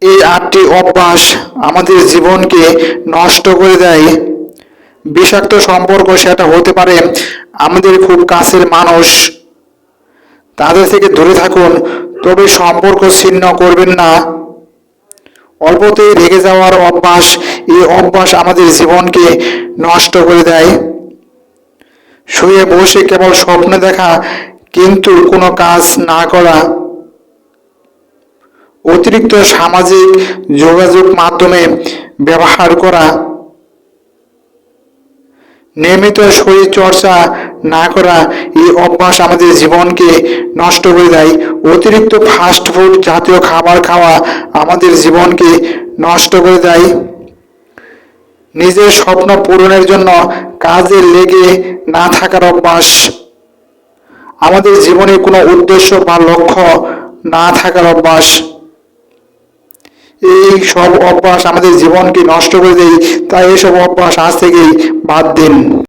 এই 8টি অভ্যাস আমাদের জীবনকে নষ্ট করে দেয়। বিষাক্ত সম্পর্ক, সেটা হতে পারে আমাদের খুব কাছের মানুষ, তাদের থেকে দূরে থাকুন, তবে সম্পর্ক ছিন্ন করবেন না। অল্পতেই রেগে যাওয়ার অভ্যাস, এই অভ্যাস আমাদের জীবনকে নষ্ট করে দেয়। শুয়ে বসে কেবল স্বপ্ন দেখা কিন্তু কোনো কাজ না করা, অতিরিক্ত সামাজিক যোগাযোগ মাধ্যমে ব্যবহার করা, নিয়মিত শরীর চর্চা না করা, এই অভ্যাস আমাদের জীবনকে নষ্ট করে দেয়। অতিরিক্ত ফাস্ট ফুড জাতীয় খাবার খাওয়া আমাদের জীবনকে নষ্ট করে দেয়। নিজের স্বপ্ন পূরণের জন্য কাজে লেগে না থাকার অভ্যাস, আমাদের জীবনে কোনো উদ্দেশ্য বা লক্ষ্য না থাকার অভ্যাস, এই সব অভ্যাস আমাদের জীবনকে নষ্ট করে দেয়। তাই এইসব অভ্যাস আজ থেকেই বাদ দিন।